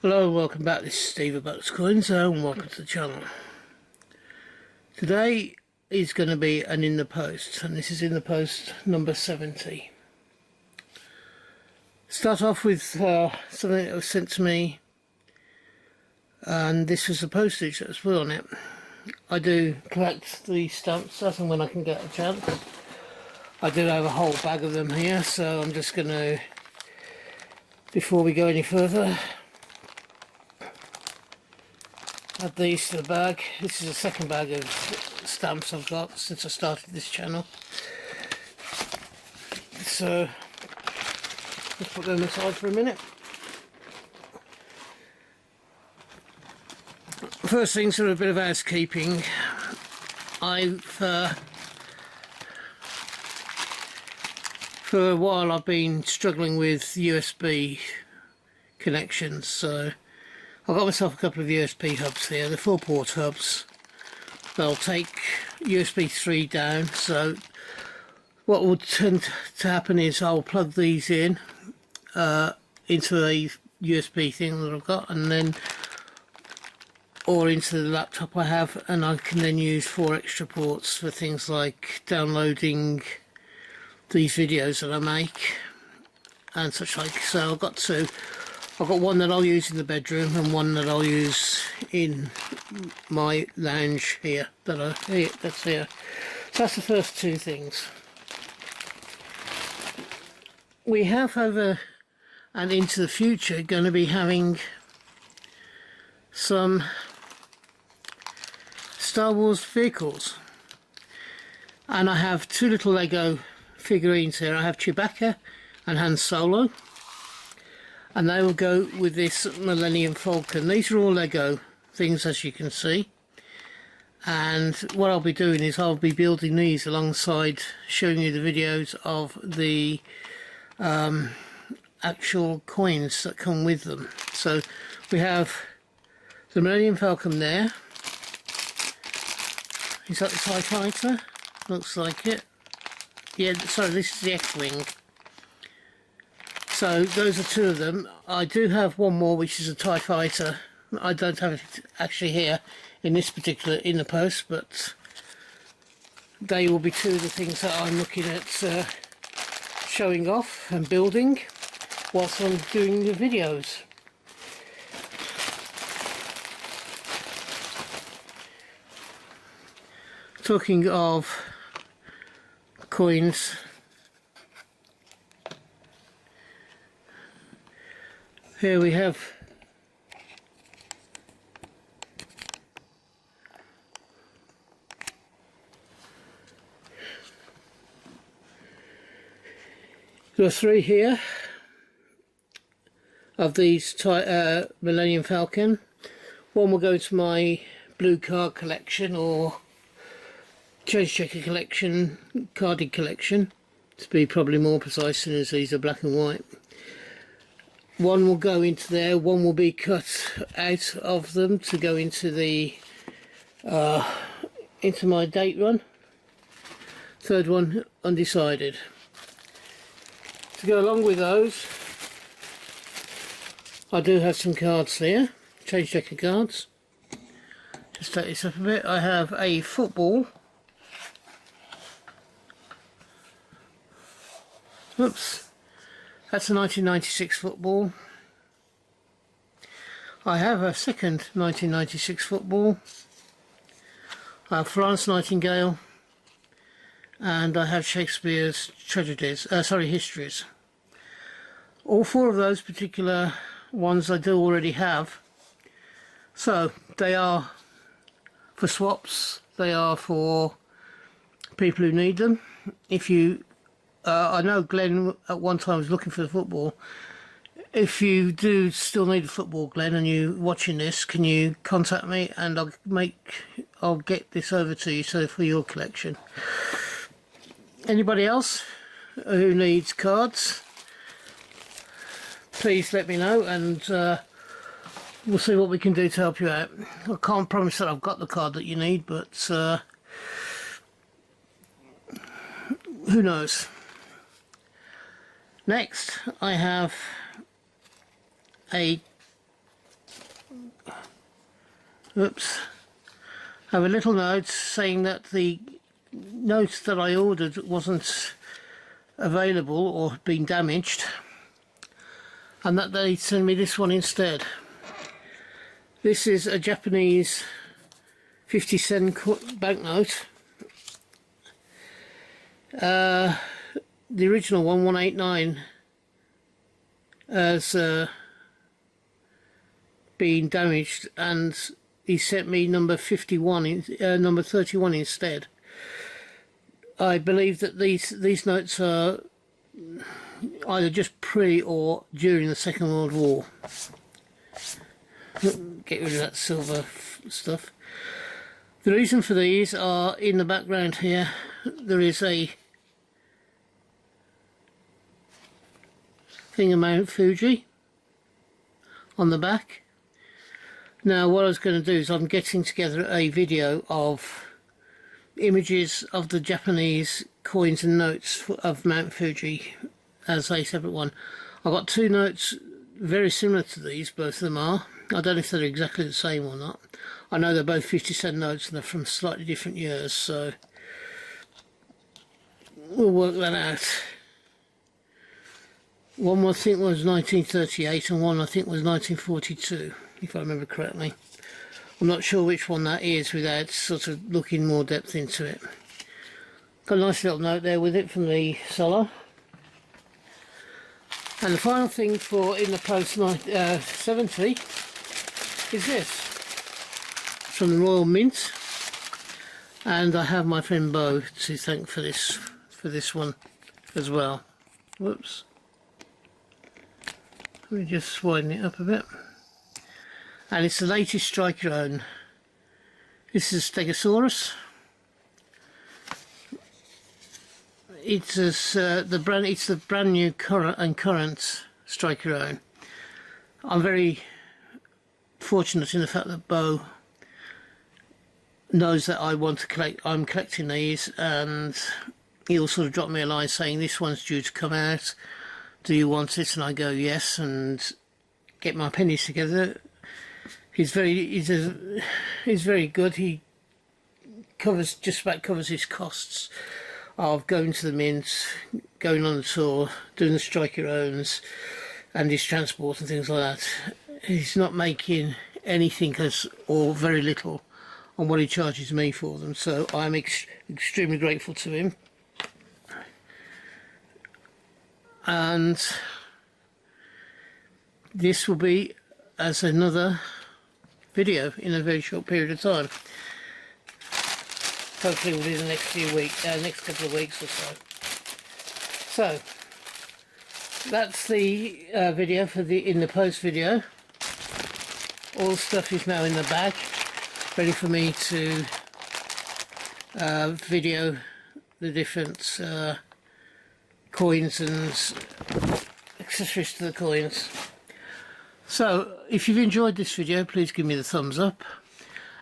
Hello and welcome back. This is Steve about Coins and welcome to the channel. Today is going to be an in the post, and this is in the post number 70. Start off with something that was sent to me, and this was the postage that was put on it. I do collect the stamps as and when I can get a chance. I do have a whole bag of them here, so I'm just going to, before we go any further, add these to the bag. This is the second bag of stamps I've got since I started this channel. So let's put them aside for a minute. First things are a bit of housekeeping. For a while I've been struggling with USB connections, so I've got myself a couple of USB hubs here. They're 4-port hubs. They'll take USB 3 down, so what will tend to happen is I'll plug these in into a USB thing that I've got, and then or into the laptop I have, and I can then use 4 extra ports for things like downloading these videos that I make and such like. So I've got two. I've got one that I'll use in the bedroom and one that I'll use in my lounge here, that's here. So that's the first two things. We have over and into the future going to be having some Star Wars vehicles, and I have two little Lego figurines here. I have Chewbacca and Han Solo, and they will go with this Millennium Falcon. These are all Lego things, as you can see, and what I'll be doing is I'll be building these alongside showing you the videos of the actual coins that come with them. So we have the Millennium Falcon there. Is that the TIE Fighter? Looks like it. Yeah, sorry, this is the X-Wing. So those are two of them. I do have one more, which is a TIE Fighter. I don't have it actually here in this particular in the post, but they will be two of the things that I'm looking at showing off and building whilst I'm doing the videos. Talking of coins, here we have there are 3 here of these Millennium Falcon. One will go to my blue card collection, or change checker collection, carded collection, to be probably more precise, since these are black and white. One will go into there, one will be cut out of them to go into the into my date run. Third one undecided. To go along with those, I do have some cards here, change checker cards. Just take this up a bit. I have a football. Oops, that's a 1996 football. I have a second 1996 football. I have Florence Nightingale, and I have Shakespeare's histories. All 4 of those particular ones I do already have. So they are for swaps, they are for people who need them. If you I know Glenn at one time was looking for the football. If you do still need a football, Glenn, and you're watching this, can you contact me and I'll get this over to you, so for your collection. Anybody else who needs cards, please let me know, and we'll see what we can do to help you out. I can't promise that I've got the card that you need, but who knows. Next, I have a oops, have a little note saying that the note that I ordered wasn't available or been damaged, and that they send me this one instead. This is a Japanese 50-cent banknote. The original one, 189, has been damaged, and he sent me number 31 instead. I believe that these notes are either just pre or during the Second World War. Get rid of that silver stuff. The reason for these are in the background here. There is a thing of Mount Fuji on the back. Now what I was going to do is I'm getting together a video of images of the Japanese coins and notes of Mount Fuji as a separate one. I've got two notes very similar to these, both of them are. I don't know if they're exactly the same or not. I know they're both 50-cent notes and they're from slightly different years, so we'll work that out. One I think was 1938 and one I think was 1942, if I remember correctly. I'm not sure which one that is without sort of looking more depth into it. Got a nice little note there with it from the seller. And the final thing for in the post 70 is this, from the Royal Mint, and I have my friend Bo to thank for this one as well. Whoops. Let me just widen it up a bit. And it's the latest strike your own. This is Stegosaurus. It's the brand new current strike your own. I'm very fortunate in the fact that Bo knows that I want to collect. I'm collecting these, and he'll sort of drop me a line saying this one's due to come out. Do you want it? And I go yes, and get my pennies together. He's very good. He just about covers his costs of going to the mint, going on the tour, doing the strike your owns, and his transport and things like that. He's not making anything or very little on what he charges me for them, so I'm extremely grateful to him. And this will be as another video in a very short period of time. Hopefully within the next next couple of weeks or so. So that's the video for in the post video. All the stuff is now in the bag, ready for me to video the different coins and accessories to the coins. So if you've enjoyed this video, please give me the thumbs up,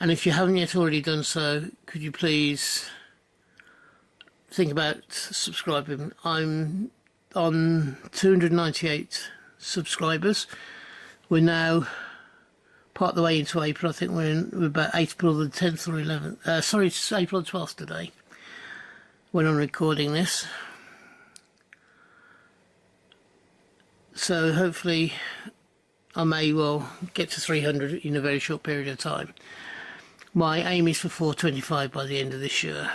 and if you haven't yet already done so, could you please think about subscribing. I'm on 298 subscribers. We're now part of the way into April. I think we're about April the 10th or 11th. Sorry, it's April the 12th today when I'm recording this. So hopefully I may well get to 300 in a very short period of time. My aim is for 425 by the end of this year.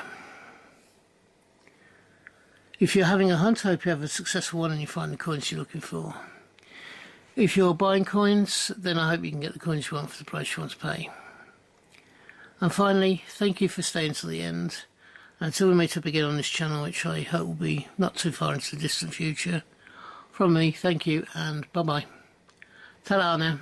If you're having a hunt, I hope you have a successful one and you find the coins you're looking for. If you're buying coins, then I hope you can get the coins you want for the price you want to pay. And finally, thank you for staying to the end. Until we meet up again on this channel, which I hope will be not too far into the distant future. From me, thank you and bye-bye. Ta-da now.